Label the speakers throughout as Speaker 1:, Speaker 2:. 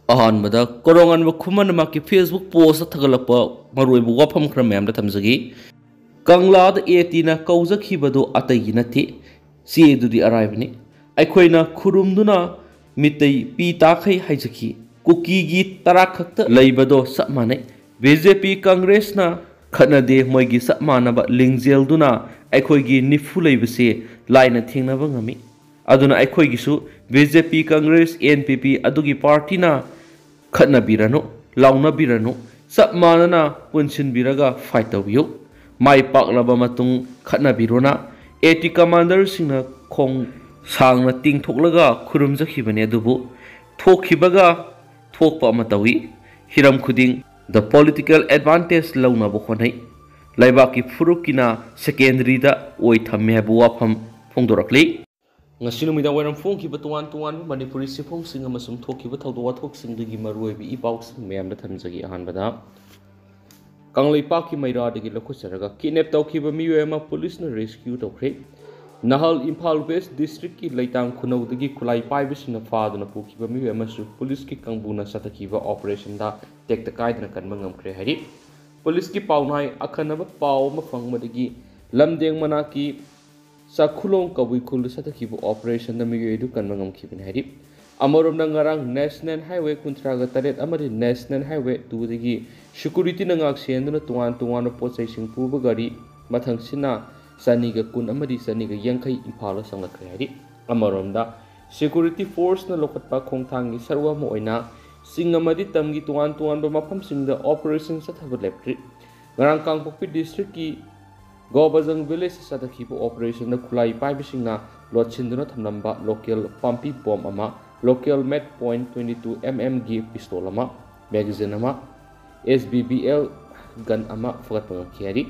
Speaker 1: अहानबदा कोरोंगन खुमन की Facebook post थगलप मरोइब वाफम खर ma'am थमजगी कंगलाद एटीना कौजखिबदो अतई नथे चेदुदी अराइबनी अखोइना खुरुमदुना मितई P ताखै हाइजखी कुकीगी तरा खक्त लैबदो सब माने बीजेपी कांग्रेसना खनदे मोइगी सब मानब लिंगजेलदुना अखोइगी निफु लैबसे लाइना थेंगनब ngami aduna अखोइगिसु बीजेपी कांग्रेस एनपीपी अदुगी पार्टीना खनबिरनो लाउनबिरनो सब मानना पुनसिनबिरगा फाइट तौबियो माइ पाकलबा मतुंग खनबिरोना एटी कमांडर सिंह खोंग सांगना तिंगथोकलगा खुरुमजखिबने अदुबु थोखिबगा थोकपा मतवी हिरम खुदिंग द पॉलिटिकल एडवांटेज लौनब होनै लैबाकी फुरुकिना सेकेंडरीदा ओइ थम्मे हाबु वाफम फोंदोरकली ngasi numida wairam phone ki batuan tuan manipuri sifong singa masum thoki ba thawdo wathok singdagi maroi bi ibox mem da thamjagi ahan bada kanglai pa ki maira dagi lokho charaga kidnap tawki ba miyo ema police na rescue tawkhre nahal imphal west district ki laitang khunau dagi khulai pai bi sina faaduna puki ba miyo ema su police ki kangbuna sataki ba operation da tek ta kaidna kanma ngamkhre hari police ki pawnai akhanaba paw ma phangma dagi lamdeng mana ki Sakulong kawi kulu sata kibu operation na miyo edu kan mangam kibin hari. Amarom na ngarang National Highway kuntraga taret amari National Highway tu digi security na ngak siendo na tuan na potsay sing puba gari mathang sina saniga kun amari saniga yangkay impala sang lakay hari. Amarom da security force na lokat pa kong tangi sarwa mo oina sing amadi tamgi tuan ba mapam sing da operation sa thabat lepri. Ngarang Kanglup district ki Gobazang village satakibu operation na kulai pai bisingna lotsinduna thamnamba local pumpy bomb ama local med point 22 mm pistol ama magazine ama SBBL gun ama fagat pang khari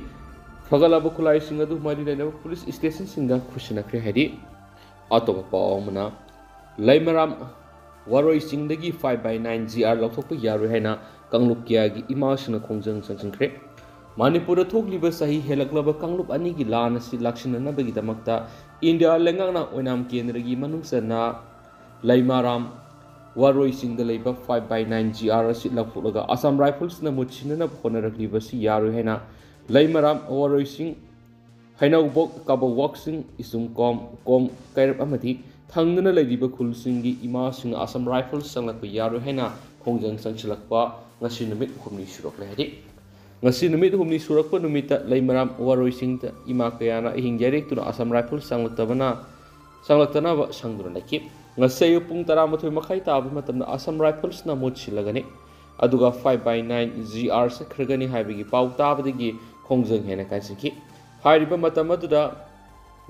Speaker 1: fagalaba kulai singa du mari na police station singa khushina khre hari auto pa omna laimaram waroi singdagi 5/9 gr lokthok yaru haina Kanglup kya gi imasina khongjang sangkhre Manipur thokliba sahi helaklaba Kanglup ani gi lan asi lakshina bagi damakta India lengangna oinam kendragi manungsana laimaram waroi singda leiba 5/9 gr asi lakulaga Assam Rifles na muchina na khonarakliba si yaru hena laimaram waroi sing haina ubok kaba walksing isum kom kairap amati thangna leidiba khulsingi ima sing Assam Rifles sanglakpa yaru hena khongjang sangchilakpa ngasi numit humni surok lehadi ngasi numit humni surakpa numita laimaram waroi singta ima kayana ihing direct tuna Assam Rifles sanglaktana ba sangduna laki ngasay pung 13 makai tabi matamna Assam Rifles na mutsilagani aduga 5/9 gr sa khragani haibigi pau tabadigi khongjang hena kaisingki hairiba matam aduda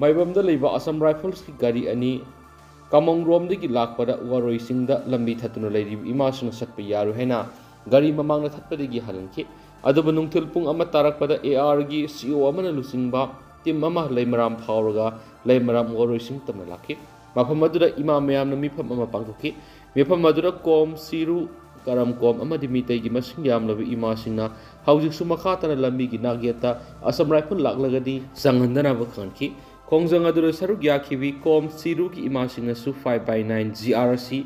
Speaker 1: maibamda leiba Assam Rifles ki gari ani kamong rom digi lakpada waroi singda lambi thatuna leiri imasuna satpa yaru hena gari mamangna thatpadigi halanki Aduba nungtil pung ama tarakpada AR gi CEO amana lusingba tim ama laimaram phawraga laimaram waroi sing tamna laki mafam madura imam mayam na mifam ama pangthoki mifam madura kom siru karam kom ama dimitai gi masing yam labi ima singna haujik su makha tana lambi gi nagyata Assam Rifle laklagadi sanghandana ba khanki khongjang adura saru gya khibi kom siru ki ima singna su 5/9 grc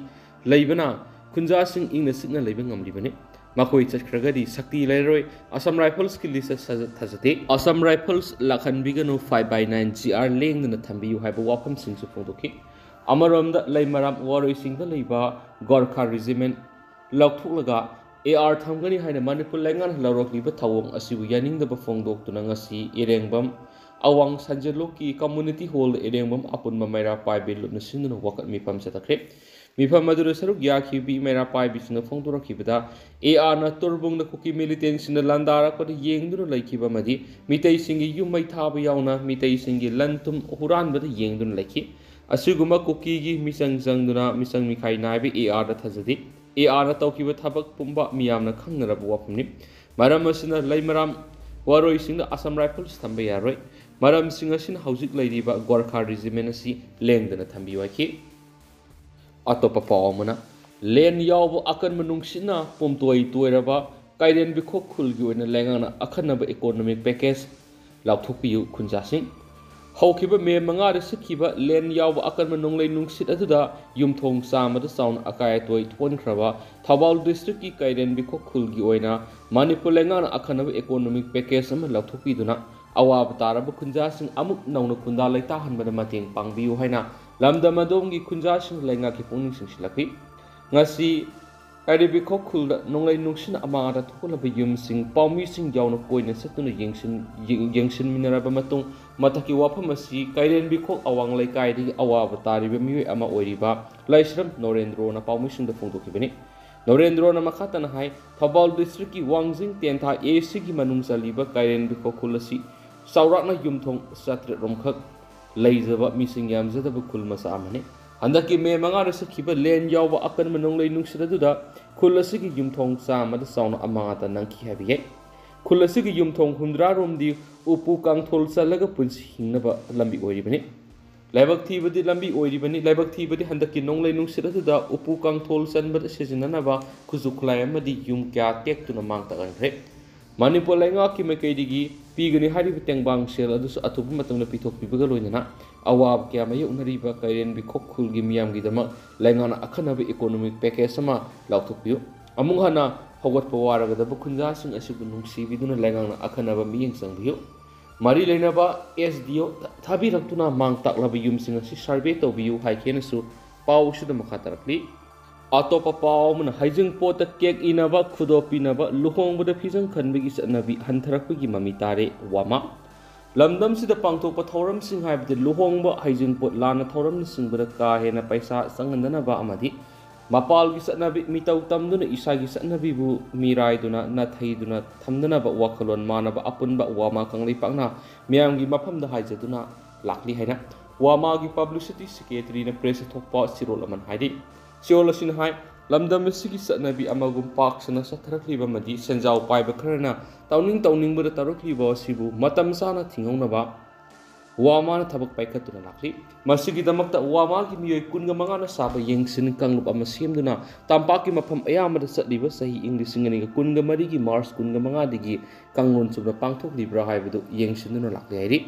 Speaker 1: leibana kunja sing ingna sikna leiba ngamlibane Makoi chakhragadi sakti lairoi Assam Rifles ki list thajate Assam Rifles lakhan biganu 5/9 gr lengduna thambiyu haiba wafam singsu phongdoki amaramda laimaram waroi singda leiba Gorkha regiment lakthuklaga AR thamgani haina Manipur lengan laurokliba thawong asibu yaningdaba phongdoktuna ngasi irengbam awang sanjeloki community hall irengbam apun mamaira paibe lutna sinduna wakat mipam satakre Mifam madura saruk yakhibi mera pai bisna phongdura khibada AR na turbung na kuki militant sina landara ko yengdura laikhiba madi mitai singi yumai thaba yauna mitai singi lantum huran bada yengduna laikhi asiguma kuki gi misang jangduna misang mikhai naibi AR da thajadi AR na tawkiba thabak pumba miyamna khangnarabu wapni maram asina laimaram waroi singda Assam Rifles thamba yaroi maram singa sin haujik lairiba Gorkha regiment asi lengdana thambi waki Atopa paomana len yaw akan manungsina pomtoi toiraba kaiden bikhok khulgi oina lengana akhanaba economic package lauthopiu khunjasing ꯍꯧꯈꯤꯕ ꯃꯦ 5ꯗ ꯁꯤꯠꯈꯤꯕ ꯂꯦꯟ ꯌꯥꯎꯕ ꯑꯀꯟꯕ ꯅꯣꯡꯂꯩ ꯅꯨꯡꯁꯤꯠ ꯑꯗꯨꯗ ꯌꯨꯝꯊꯣꯡ ꯆꯥꯝꯃꯗ ꯆꯥꯎꯅ ꯑꯀꯥꯏ ꯑꯇꯣꯏ ꯊꯣꯛꯍꯟꯈ꯭ꯔꯕ ꯊꯧꯕꯥꯜ ꯗꯤꯁꯇ꯭ꯔꯤꯛꯀꯤ ꯀꯩꯔꯦꯟꯕꯤꯈꯣꯛ ꯈꯨꯜꯒꯤ ꯑꯣꯏꯅ ꯃꯅꯤꯄꯨꯔ ꯂꯩꯉꯥꯛꯅ ꯑꯈꯟꯅꯕ ꯏꯀꯣꯅꯣꯃꯤꯛ ꯄꯦꯀꯦꯖ ꯑꯃ ꯂꯧꯊꯣꯛꯄꯤꯗꯨꯅ ꯑꯋꯥꯕ ꯇꯥꯔꯕ ꯈꯨꯟꯖꯥꯁꯤꯡ ꯑꯃꯨꯛ ꯅꯧꯅ ꯈꯨꯟꯗꯥ ꯂꯩꯇꯥꯍꯟꯕꯗ ꯃꯇꯦꯡ ꯄꯥꯡꯕꯤꯌꯨ ꯍꯥꯏꯅ ꯂꯝꯗꯝ ꯑꯗꯣꯝꯒꯤ ꯈꯨꯟꯖꯥꯁꯤꯡ ꯂꯩꯉꯥꯛꯀꯤ ꯄꯨꯛꯅꯤꯡ ꯆꯤꯡꯁꯤꯜꯂꯛꯂꯤ ꯉꯁꯤ ꯀꯩꯔꯦꯟꯕꯤꯈꯣꯛ ꯈꯨꯜꯗ ꯅꯣꯡꯂꯩ ꯅꯨꯡꯁꯤꯠꯅ ꯑꯃꯥꯡ ꯑꯇꯥ ꯊꯣꯛꯍꯜꯂꯕ ꯌꯨꯝꯁꯤꯡ ꯄꯥꯎꯃꯤꯁꯤꯡ ꯌꯥꯎꯅ ꯀꯣꯏꯅ ꯆꯠꯇꯨꯅ ꯌꯦꯡꯁꯤꯟꯃꯤꯟꯅꯔꯕ ꯃꯇꯨꯡ ꯃꯊꯛꯀꯤ ꯋꯥꯐꯝ ꯑꯁꯤ ꯀꯩꯔꯦꯟꯕꯤꯈꯣꯛ ꯑꯋꯥꯡ ꯂꯩꯀꯥꯏꯗꯒꯤ ꯑꯋꯥꯕ ꯇꯥꯔꯤꯕ ꯃꯤꯑꯣꯏ ꯑꯃ ꯑꯣꯏꯔꯤꯕ ꯂꯥꯏꯁ꯭ꯔꯝ ꯅꯣꯔꯦꯟꯗ꯭ꯔꯣꯅ ꯄꯥꯎꯃꯤꯁꯤꯡꯗ ꯐꯣꯡꯗꯣꯛꯈꯤꯕꯅꯤ ꯅꯣꯔꯦꯟꯗ꯭ꯔꯣꯅ ꯃꯈꯥ ꯇꯥꯅ ꯍꯥꯏ ꯊꯧꯕꯥꯜ ꯗꯤꯁꯇ꯭ꯔꯤꯛꯀꯤ ꯋꯥꯡꯖꯤꯡ ꯇꯦꯟꯊꯥ ꯑꯦꯁꯤꯒꯤ ꯃꯅꯨꯡ ꯆꯜꯂꯤꯕ ꯀꯩꯔꯦꯟꯕꯤꯈꯣꯛ ꯈꯨꯜ ꯑꯁꯤ ꯆꯥꯎꯔꯥꯛꯅ ꯌꯨꯝꯊꯣꯡ 700 ꯔꯣꯝꯈꯛ ꯂꯩꯖꯕ ꯃꯤꯁꯤꯡ ꯌꯥꯝꯖꯗꯕ ꯈꯨꯜ ꯃꯆꯥ ꯑꯃꯅꯤ ꯍꯟꯗꯛꯀꯤ ꯃꯦ 5ꯗ ꯁꯤꯠꯈꯤꯕ ꯂꯦꯟ ꯌꯥꯎꯕ ꯑꯀꯟꯕ ꯅꯣꯡꯂꯩ ꯅꯨꯡꯁꯤꯠ ꯑꯗꯨꯗ ꯈꯨꯜ ꯑꯁꯤꯒꯤ ꯌꯨꯝꯊꯣꯡ 100ꯗ ꯆꯥꯎꯅ ꯑꯃꯥꯡ ꯑꯇꯥ ꯅꯪꯈꯤ ꯍꯥꯏꯕ ꯌꯥꯏ ꯈꯨꯜ ꯑꯁꯤꯒꯤ ꯌꯨꯝꯊꯣꯡ 100 ꯔꯣꯝꯗꯤ ꯎꯄꯨ ꯀꯥꯡꯊꯣꯜ ꯆꯜꯂꯒ ꯄꯨꯟꯁꯤ ꯍꯤꯡꯅꯕ ꯂꯝꯕꯤ ꯑꯣꯏꯔꯤꯕꯅꯤ ꯂꯥꯏꯕꯛ ꯊꯤꯕꯗꯤ ꯂꯝꯕꯤ ꯑꯣꯏꯔꯤꯕꯅꯤ ꯂꯥꯏꯕꯛ ꯊꯤꯕꯗꯤ ꯍꯟꯗꯛꯀꯤ ꯅꯣꯡꯂꯩ ꯅꯨꯡꯁꯤꯠ ꯑꯗꯨꯗ ꯎꯄꯨ ꯀꯥꯡꯊꯣꯜ ꯆꯟꯕꯗ ꯁꯤꯖꯤꯟꯅꯅꯕ ꯈꯨꯠꯁꯨ ꯈꯨꯠꯂꯥꯏ ꯑꯃꯗꯤ ꯌꯨꯝ ꯀꯌꯥ ꯇꯦꯛꯇꯨꯅ ꯃꯥꯡ ꯇꯥꯛꯍꯟꯈ꯭ꯔꯦ ꯃꯅꯤꯄꯨꯔ ꯂꯩꯉꯥꯛꯀꯤ ꯃꯥꯏꯀꯩꯗꯒꯤ ꯄꯤꯒꯅꯤ ꯍꯥꯏꯔꯤꯕ ꯇꯦꯡꯕꯥꯡ ꯁꯦꯜ ꯑꯗꯨꯁꯨ ꯑꯊꯨꯕ ꯃꯇꯝꯗ ꯄꯤꯊꯣꯛꯄꯤꯕꯒ ꯂꯣꯏꯅꯅ ꯑꯋꯥꯕ ꯀꯌꯥ ꯃꯥꯌꯣꯛꯅꯔꯤꯕ ꯀꯩꯔꯦꯟꯕꯤꯈꯣꯛ ꯈꯨꯜꯒꯤ ꯃꯤꯌꯥꯝꯒꯤꯗꯃꯛ ꯂꯩꯉꯥꯛꯅ ꯑꯈꯟꯅꯕ ꯏꯀꯣꯅꯣꯃꯤꯛ ꯄꯦꯀꯦꯖ ꯑꯃ ꯂꯥꯎꯊꯣꯛꯄꯤꯌꯨ ꯑꯃꯨꯛ ꯍꯟꯅ ꯍꯧꯒꯠꯄ ꯋꯥꯔꯒꯗꯕ ꯈꯨꯟꯖꯥꯁꯤꯡ ꯑꯁꯤꯕꯨ ꯅꯨꯡꯁꯤꯕꯤꯗꯨꯅ ꯂꯩꯉꯥꯛꯅ ꯑꯈꯟꯅꯕ ꯃꯤꯠꯌꯦꯡ ꯆꯪꯕꯤꯌꯨ ꯃꯔꯤ ꯂꯩꯅꯕ SDO ꯊꯥꯕꯤꯔꯛꯇꯨꯅ ꯃꯥꯡ ꯇꯥꯛꯂꯕ ꯌꯨꯝꯁꯤꯡ ꯑꯁꯤ ꯁꯔꯚꯦ ꯇꯧꯕꯤꯌꯨ ꯍꯥꯏꯈꯤꯅꯁꯨ ꯄꯥꯎ ꯑꯁꯤꯗ ꯃꯈꯥ ꯇꯥꯔꯛꯂꯤ ꯑꯇꯣꯞꯄ ꯄꯥꯎ ꯑꯃꯅ ꯍꯩꯖꯤꯡꯄꯣꯠꯇ ꯀꯦꯛ ꯏꯅꯕ ꯈꯨꯗꯣꯞ ꯄꯤꯅꯕ ꯂꯨꯍꯣꯡꯕꯗ ꯐꯤꯖꯪ ꯈꯟꯕꯒꯤ ꯆꯠꯅꯕꯤ ꯍꯟꯊꯔꯛꯄꯒꯤ ꯃꯃꯤ ꯇꯥꯔꯦ ꯋꯥꯃꯥ ꯂꯝꯗꯝꯁꯤꯗ ꯄꯥꯡꯊꯣꯛꯄ ꯊꯧꯔꯝꯁꯤꯡ ꯍꯥꯏꯕꯗꯤ ꯂꯨꯍꯣꯡꯕ ꯍꯩꯖꯤꯡꯄꯣꯠ ꯂꯥꯟꯅ ꯊꯧꯔꯝꯅꯆꯤꯡꯕꯗ ꯀꯥ ꯍꯦꯟꯅ ꯄꯩꯁꯥ ꯆꯪꯍꯟꯗꯅꯕ ꯑꯃꯗꯤ ꯃꯄꯥꯜꯒꯤ ꯆꯠꯅꯕꯤ ꯃꯤꯇꯧ ꯇꯝꯗꯨꯅ ꯏꯁꯥꯒꯤ ꯆꯠꯅꯕꯤꯕꯨ ꯃꯤꯔꯥꯏꯗꯨꯅ ꯅꯥꯊꯩꯗꯨꯅ ꯊꯝꯗꯅꯕ ꯋꯥꯈꯜꯂꯣꯟ ꯃꯥꯟꯅꯕ ꯑꯄꯨꯟꯕ ꯋꯥꯃꯥ ꯀꯪꯂꯩꯄꯥꯛꯅ ꯃꯤꯌꯥꯝꯒꯤ ꯃꯐꯝꯗ ꯍꯥꯏꯖꯗꯨꯅ ꯂꯥꯛꯂꯤ ꯍꯥꯏꯅ ꯋꯥꯃꯥꯒꯤ ꯄꯕ꯭ꯂꯤꯁꯤꯇꯤ ꯁꯦꯀ꯭ꯔꯦꯇꯔꯤꯅ ꯄ꯭ꯔꯦꯁꯇ ꯊꯣꯛꯄ ꯆꯤꯔꯣꯜ ꯑꯃꯅ ꯍꯥꯏꯔꯤ ꯆꯤꯔꯣꯜ ꯑꯁꯤꯅ ꯍꯥꯏ ꯂꯝꯗꯝ ꯑꯁꯤꯒꯤ ꯆꯠꯅꯕꯤ ꯑꯃꯒꯨꯝ ꯄꯥꯛ ꯁꯟꯅ ꯆꯠꯊꯔꯛꯂꯤꯕ ꯑꯃꯗꯤ ꯁꯦꯟꯖꯥꯎ ꯄꯥꯏꯕ ꯈꯔꯅ ꯇꯧꯅꯤꯡꯕꯗ ꯇꯧꯔꯛꯂꯤꯕ ꯑꯁꯤꯕꯨ ꯃꯇꯝ ꯆꯥꯅ ꯊꯤꯡꯍꯧꯅꯕ ꯋꯥꯃꯥꯅ ꯊꯕꯛ ꯄꯥꯏꯈꯠꯇꯨꯅ ꯂꯥꯛꯂꯤ ꯃꯁꯤꯒꯤꯗꯃꯛꯇ ꯋꯥꯃꯥꯒꯤ ꯃꯤꯑꯣꯏ 15ꯅ ꯁꯥꯕ ꯌꯦꯡꯁꯤꯟ ꯀꯥꯡꯂꯨꯞ ꯑꯃ ꯁꯦꯝꯗꯨꯅ ꯇꯝꯄꯥꯛꯀꯤ ꯃꯐꯝ ꯑꯌꯥꯝꯕꯗ ꯆꯠꯂꯤꯕ ꯆꯍꯤ ꯏꯪ 2023ꯒꯤ ꯃꯥꯔꯆ 15ꯗꯒꯤ ꯀꯥꯡꯂꯣꯟ ꯆꯨꯝꯅ ꯄꯥꯡꯊꯣꯛꯂꯤꯕ꯭ꯔꯥ ꯍꯥꯏꯕꯗꯨ ꯌꯦꯡꯁꯤꯟꯗꯨꯅ ꯂꯥꯛꯂꯤ ꯍꯥꯏꯔꯤ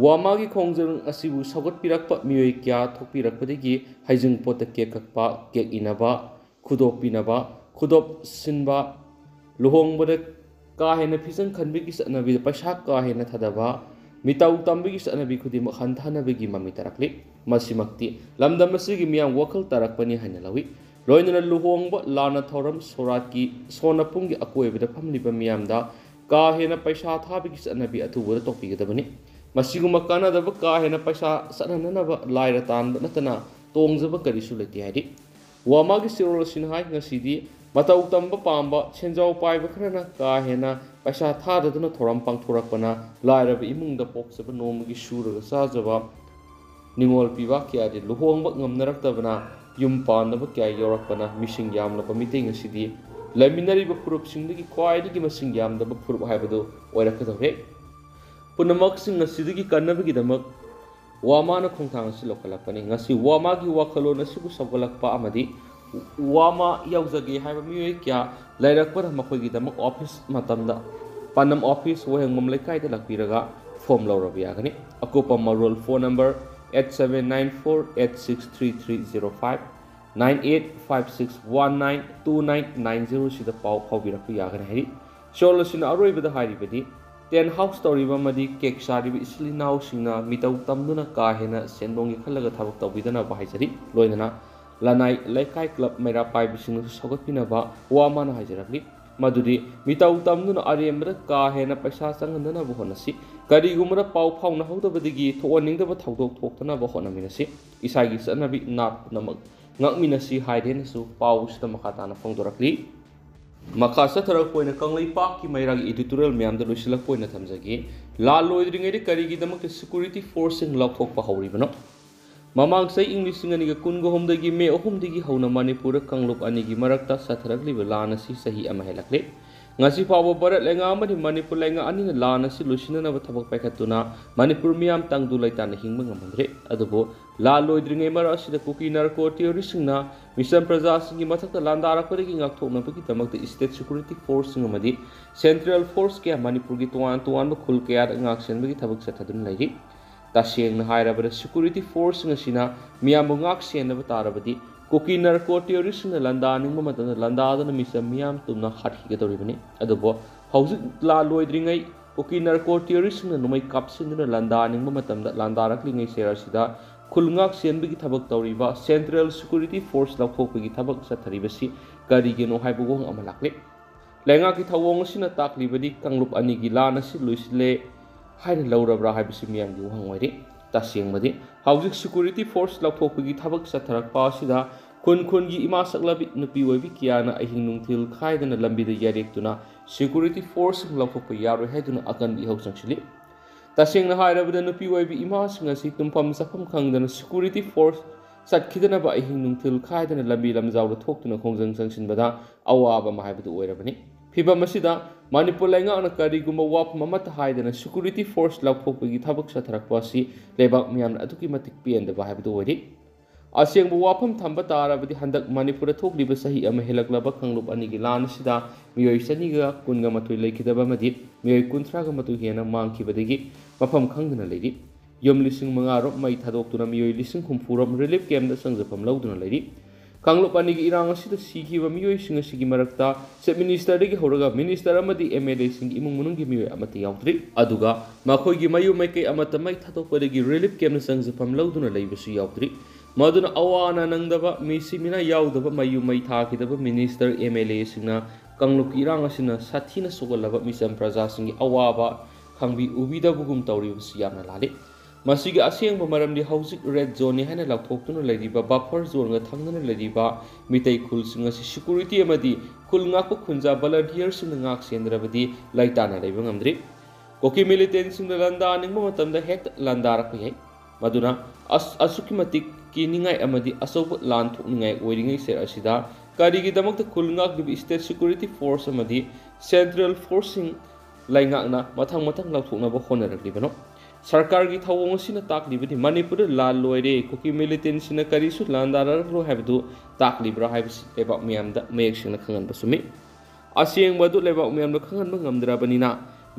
Speaker 1: ꯋꯥꯃꯥꯒꯤ ꯈꯣꯡꯖꯪ ꯑꯁꯤꯕꯨ ꯁꯧꯒꯠꯄꯤꯔꯛꯄ ꯃꯤꯑꯣꯏ ꯀꯌꯥ ꯊꯣꯛꯄꯤꯔꯛꯄꯗꯒꯤ ꯍꯩꯖꯤꯡꯄꯣꯠꯇ ꯀꯦꯛ ꯀꯛꯄ ꯀꯦꯛ ꯏꯅꯕ ꯈꯨꯗꯣꯞ ꯄꯤꯅꯕ ꯈꯨꯗꯣꯞ ꯁꯤꯟꯕ ꯂꯨꯍꯣꯡꯕꯗ ꯀꯥ ꯍꯦꯟꯅ ꯐꯤꯖꯪ ꯈꯟꯕꯒꯤ ꯆꯠꯅꯕꯤꯗ ꯄꯩꯁా ꯀꯥ ꯍꯦꯟꯅ ꯊꯥꯗꯕ ꯃꯤꯇꯧ ꯇꯝꯕꯒꯤ ꯆꯠꯅꯕꯤ ꯈꯨꯗꯤꯡꯃꯛ ꯍꯟꯊꯅꯕꯒꯤ ꯃꯃꯤ ꯇꯥꯔꯛꯂꯤ ꯃꯁꯤꯃꯛꯇꯤ ꯂꯝꯗꯝ ꯑꯁꯤꯒꯤ ꯃꯤꯌꯥꯝ ꯋꯥꯈꯜ ꯇꯥꯔꯛꯄꯅꯤ ꯍꯥꯏꯅ ꯂꯧꯏ ꯂꯣꯏꯅꯅ ꯂꯨꯍꯣꯡꯕ ꯂꯥꯟꯅ ꯊꯧꯔꯝ ꯁꯣꯔꯥꯠꯀꯤ ꯁꯣꯟꯅꯄꯨꯡꯒꯤ ꯑꯀꯣꯏꯕꯗ ꯐꯝꯂꯤꯕ ꯃꯤꯌꯥꯝꯗ ꯀꯥ ꯍꯦꯟꯅ ꯄꯩꯁꯥ ꯊꯥꯕꯒꯤ ꯆꯠꯅꯕꯤ ꯑꯊꯨꯕꯗ ꯇꯣꯛꯄꯤꯒꯗꯕꯅꯤ ꯃꯁꯤꯒꯨꯝꯕ ꯀꯥꯟꯅꯗꯕ ꯀꯥ ꯍꯦꯟꯅ ꯄꯩꯁꯥ ꯆꯠꯍꯟꯅꯅꯕ ꯂꯥꯏꯔ ꯇꯥꯟꯕ ꯅꯠꯇꯅ ꯇꯣꯡꯖꯕ ꯀꯔꯤꯁꯨ ꯂꯩꯇꯦ ꯍꯥꯏꯔꯤ ꯋꯥꯃꯥꯒꯤ ꯆꯤꯔꯣꯜ ꯑꯁꯤꯅ ꯍꯥꯏ ꯉꯁꯤꯗꯤ ꯃꯇꯧ ꯇꯝꯕ ꯄꯥꯝꯕ ꯁꯦꯟꯖꯥꯎ ꯄꯥꯏꯕ ꯈꯔꯅ ꯀꯥ ꯍꯦꯟꯅ ꯄꯩꯁꯥ ꯊꯥꯗꯗꯨꯅ ꯊꯧꯔꯝ ꯄꯥꯡꯊꯣꯔꯛꯄꯅ ꯂꯥꯏꯔꯕ ꯏꯃꯨꯡꯗ ꯄꯣꯛꯆꯕ ꯅꯣꯡꯃꯒꯤ ꯁꯨꯔꯒ ꯆꯥꯖꯕ ꯅꯤꯡꯉꯣꯜ ꯄꯤꯕ ꯀꯌꯥꯗꯤ ꯂꯨꯍꯣꯡꯕ ꯉꯝꯅꯔꯛꯇꯕꯅ ꯌꯨꯝ ꯄꯥꯟꯅꯕ ꯀꯌꯥ ꯌꯧꯔꯛꯄꯅ ꯃꯤꯁꯤꯡ ꯌꯥꯝꯂꯕ ꯃꯤꯇꯩ ꯉꯁꯤꯗꯤ ꯂꯩꯃꯤꯟꯅꯔꯤꯕ ꯐꯨꯔꯨꯞꯁꯤꯡꯗꯒꯤ ꯈ꯭ꯋꯥꯏꯗꯒꯤ ꯃꯁꯤꯡ ꯌꯥꯝꯗꯕ ꯐꯨꯔꯨꯞ ꯍꯥꯏꯕꯗꯨ ꯑꯣꯏꯔꯛꯀꯗꯧꯔꯦ ꯄꯨꯝꯅꯃꯛꯁꯤꯡ ꯑꯁꯤꯗꯒꯤ ꯀꯟꯅꯕꯒꯤꯗꯃꯛ ꯋꯥꯃꯥꯅ ꯈꯣꯡꯊꯥꯡ ꯑꯁꯤ ꯂꯧꯈꯠꯂꯛꯄꯅꯤ ꯉꯁꯤ ꯋꯥꯃꯥꯒꯤ ꯋꯥꯈꯜꯂꯣꯟ ꯑꯁꯤꯕꯨ ꯁꯧꯒꯠꯂꯛꯄ ꯑꯃꯗꯤ ꯋꯥꯃꯥ ꯌꯧꯖꯒꯦ ꯍꯥꯏꯕ ꯃꯤꯑꯣꯏ ꯀꯌꯥ ꯂꯩꯔꯛꯄꯅ ꯃꯈꯣꯏꯒꯤꯗꯃꯛ ꯑꯣꯐꯤꯁ ꯃꯇꯝꯗ ꯄꯥꯟꯅꯝ ꯑꯣꯐꯤꯁ ꯋꯥꯍꯦꯡꯕꯝ ꯂꯩꯀꯥꯏꯗ ꯂꯥꯛꯄꯤꯔꯒ ꯐꯣꯝ ꯂꯧꯔꯕ ꯌꯥꯒꯅꯤ ꯑꯀꯨꯞꯄ ꯃꯔꯣꯜ ꯐꯣꯟ ꯅꯝꯕꯔ 8794863305 9856192990 ꯁꯤꯗ ꯄꯥꯎ ꯐꯥꯎꯕꯤꯔꯛꯄ ꯌꯥꯒꯅꯤ ꯍꯥꯏꯔꯤ ꯁꯣꯜ ꯑꯁꯤꯅ ꯑꯔꯣꯏꯕꯗ ꯍꯥꯏꯔꯤꯕꯗꯤ ꯇꯦꯟ ꯍꯥꯎꯁ ꯇꯧꯔꯤꯕ ꯑꯃꯗꯤ ꯀꯦꯛ ꯁꯥꯔꯤꯕ ꯏꯆꯤꯜ ꯏꯅꯥꯎꯁꯤꯡꯅ ꯃꯤꯇꯧ ꯇꯝꯗꯨꯅ ꯀꯥ ꯍꯦꯟꯅ ꯁꯦꯟꯗꯣꯡꯒꯤ ꯈꯜꯂꯒ ꯊꯕꯛ ꯇꯧꯕꯤꯗꯅꯕ ꯍꯥꯏꯖꯔꯤ ꯂꯣꯏꯅꯅ ꯂꯅꯥꯏ ꯂꯩꯀꯥꯏ ꯀ꯭ꯂꯕ ꯃꯩꯔꯥ ꯄꯥꯏꯕꯁꯤꯡꯅꯁꯨ ꯁꯧꯒꯠꯄꯤꯅꯕ ꯋꯥꯃꯥꯅ ꯍꯥꯏꯖꯔꯛꯂꯤ ꯃꯗꯨꯗꯤ ꯃꯤꯇꯧ ꯇꯝꯗꯨꯅ ꯑꯔꯦꯝꯕꯗ ꯀꯥ ꯍꯦꯟꯅ ꯄꯩꯁꯥ ꯆꯪꯍꯟꯗꯅꯕ ꯍꯣꯠꯅꯁꯤ ꯀꯔꯤꯒꯨꯝꯕꯗ ꯄꯥꯎ ꯐꯥꯎꯅꯍꯧꯗꯕꯗꯒꯤ ꯊꯣꯛꯍꯟꯅꯤꯡꯗꯕ ꯊꯧꯗꯣꯛ ꯊꯣꯛꯇꯅꯕ ꯍꯣꯠꯅꯃꯤꯟꯅꯁꯤ ꯏꯁꯥꯒꯤ ꯆꯠꯅꯕꯤ ꯅꯥꯠ ꯄꯨꯝꯅꯃꯛ ꯉꯥꯛꯃꯤꯟꯅꯁꯤ ꯍꯥꯏꯗꯦꯅꯁꯨ ꯄꯥꯎꯁꯤꯗ ꯃꯈꯥ ꯇꯥꯅ ꯐꯣꯡꯗꯣꯔꯛꯂꯤ ꯃꯈꯥ ꯆꯠꯊꯔꯛꯄ ꯑꯣꯏꯅ ꯀꯪꯂꯩꯄꯥꯛꯀꯤ ꯃꯩꯔꯥꯒꯤ ꯏꯗꯤꯇꯣꯔꯤꯌꯦꯜ ꯃꯌꯥꯝꯗ ꯂꯣꯏꯁꯤꯜꯂꯛꯄ ꯑꯣꯏꯅ ꯊꯝꯖꯒꯦ ꯂꯥꯟ ꯂꯣꯏꯗ꯭ꯔꯤꯉꯩꯗ ꯀꯔꯤꯒꯤꯗꯃꯛꯇ ꯁꯦꯀ꯭ꯌꯨꯔꯤꯇꯤ ꯐꯣꯔꯁꯁꯤꯡ ꯂꯧꯊꯣꯛꯄ ꯍꯧꯔꯤꯕꯅꯣ ꯃꯃꯥꯡ ꯆꯍꯤ ꯏꯪ 2023ꯒꯤ ꯃꯦ 3ꯗꯒꯤ ꯍꯧꯅ ꯃꯅꯤꯄꯨꯔꯗ ꯀꯥꯡꯂꯨꯞ ꯑꯅꯤꯒꯤ ꯃꯔꯛꯇ ꯆꯠꯊꯔꯛꯂꯤꯕ ꯂꯥꯟ ꯑꯁꯤ ꯆꯍꯤ ꯑꯃ ꯍꯦꯜꯂꯛꯂꯦ ꯉꯁꯤ ꯐꯥꯎꯕ ꯚꯥꯔꯠ ꯂꯩꯉꯥꯛ ꯑꯃꯗꯤ ꯃꯅꯤꯄꯨꯔ ꯂꯩꯉꯥꯛ ꯑꯅꯤꯅ ꯂꯥꯟ ꯑꯁꯤ ꯂꯣꯏꯁꯤꯟꯅꯅꯕ ꯊꯕꯛ ꯄꯥꯏꯈꯠꯇꯨꯅ ꯃꯅꯤꯄꯨꯔ ꯃꯤꯌꯥꯝ ꯇꯪꯗꯨ ꯂꯩꯇꯥꯅ ꯍꯤꯡꯕ ꯉꯝꯍꯟꯗ꯭ꯔꯦ ꯑꯗꯨꯕꯨ ꯂꯥꯟ ꯂꯣꯏꯗ꯭ꯔꯤꯉꯩ ꯃꯔꯛ ꯑꯁꯤꯗ ꯀꯨꯀꯤ ꯅꯥꯔꯀꯣ ꯇꯤꯌꯣꯔꯤꯁꯤꯡꯅ ꯃꯤꯆꯝ प्रजाꯁꯤꯡꯒꯤ ꯃꯊꯛꯇ ꯂꯥꯟꯗꯥꯔꯛꯄꯗꯒꯤ ꯉꯥꯛꯊꯣꯛꯅꯕꯒꯤꯗꯃꯛꯇ ꯁ꯭ꯇꯦꯠ ꯁꯦꯀ꯭ꯌꯨꯔꯤꯇꯤ ꯐꯣꯔꯁꯁꯤꯡ ꯑꯃꯗꯤ ꯁꯦꯟꯇ꯭ꯔꯦꯜ ꯐꯣꯔꯁ ꯀꯌꯥ ꯃꯅꯤꯄꯨꯔꯒꯤ ꯇꯣꯉꯥꯟ ꯇꯣꯉꯥꯟꯕ ꯈꯨꯜ ꯀꯌꯥꯗ ꯉꯥꯛꯁꯦꯟꯕꯒꯤ ꯊꯕꯛ ꯆꯠꯊꯗꯨꯅ ꯂꯩꯔꯤ tasengna hairabada security force ngasina miyambu ngak senaba tarabadi koki narco terrorist na landa ningma matana landa da misa miyam tumna hathi ga doribani adubo hauzik la loidringai koki narco terrorist na numai kapsin na landa ningma matamda landa raklingai sera sida khulngak senbigi thabak tawriba central security force lakhokpigi thabak satharibasi karigi no haibugo amalakle lenga ki thawong sina taklibadi Kanglup ani gi lana si Loisille haina Lourabra haibisi miyam gi wangwari tasengmadi hauzik security force lakhokpigi thabak satharakpa sida khun gi ima saklabi nupi oibi kiana ahing nungthil khaidana lambida yarektuna security force lakhokpa yaro haiduna akan bi hausangsili tasengna hairabada nupi oibi ima singasi tumpham safam khangdana security force satkidana ba ahing nungthil khaidana lambi lamjawda thoktuna khongjang sangsinbada awaba mahaibadu oirabani fiba masida manipur lainga na karigumba wap mamata haidana security force lakhokpagi thabak satharakpa si lebak miyamna aduki matik pienda ba haibadu oiri asengbu wapam thamba tarabadi handak manipur thokliba sahi ama helaklaba Kanglup ani gi lan sida miyoi saniga kunga matui leikidaba madi miyoi kunthra ga matu hena mangkhibadagi mafam khangdana leiri yom lising mangaro mai thadoktuna miyoi lising khumpuram relief camp da sangjapam lauduna leiri Kanglup ani gi irang asida sikhiba miyoi singa sigi marakta state minister dagi horaga minister amadi MLA sing imung munung gi miyoi amati yaudri aduga makhoi gi mayu mai kai amata mai thadokpadagi relief camp da sangjapam lauduna leibasu yaudri maduna awana nangdaba misimina yaudaba mayu mai thakidaba minister MLA singna Kanglup gi irang asina sathina sogalaba misam praja singi awaba khangbi ubidabugum tawribasi yamna lali masigi asengba maramdi hauzik red zone ni haina lakhoktuna leriba buffer zone ga thangna leriba mitai khul singa security amadi khulnga ko khunja volunteer sing ngak sendrabadi laitana leiba ngamdri koki militant sing landa ningma matamda hek landa rakoi maduna asuki matik kiningai amadi asob lan thukningai oiringai ser asida karigi damakta khulngak gi state security force amadi central forcing laingakna mathang lathukna ba honarakibano सरकार की थवों सिना ताकलीबदी मणिपुर लाल लोइरे कोकी militant सिना करिसु लांदाररो हाइबदु ताकलीब्रा हाइबस लेबा मियामदा make सिना खंगन बसुमी असेंग बदु लेबा मियामदा खंगन बंगमद्राबनिना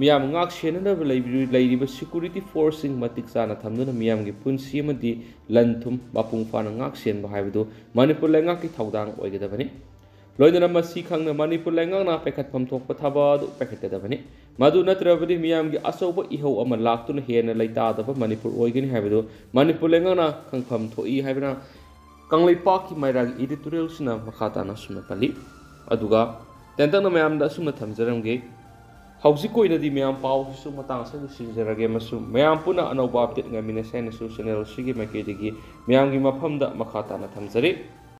Speaker 1: मियाम ngak senana leiriba security forcing matik sana thamduna miyamgi punsi amadi lanthum mapung fana ngak sen ba haibdu manipur lenga ki thaudang oigedabani loidana masi khangna manipur lenga na pekhatpham thokpa thabadu pekhatedabani madu natrabadi miyamgi asoba ihau ama laktuna hena leitadaba manipur oigani haibdu manipur lenga na khangpham thoi haibna kanglaipa ki mairag editorial sina makhatana sumna pali aduga tentana mayamda sumna thamjaramge hausi koina di miyam pau su matang sa sinjarage masu miyam puna anauba update ngamina sena su channel sigi makedigi miyamgi maphamda makhatana thamjari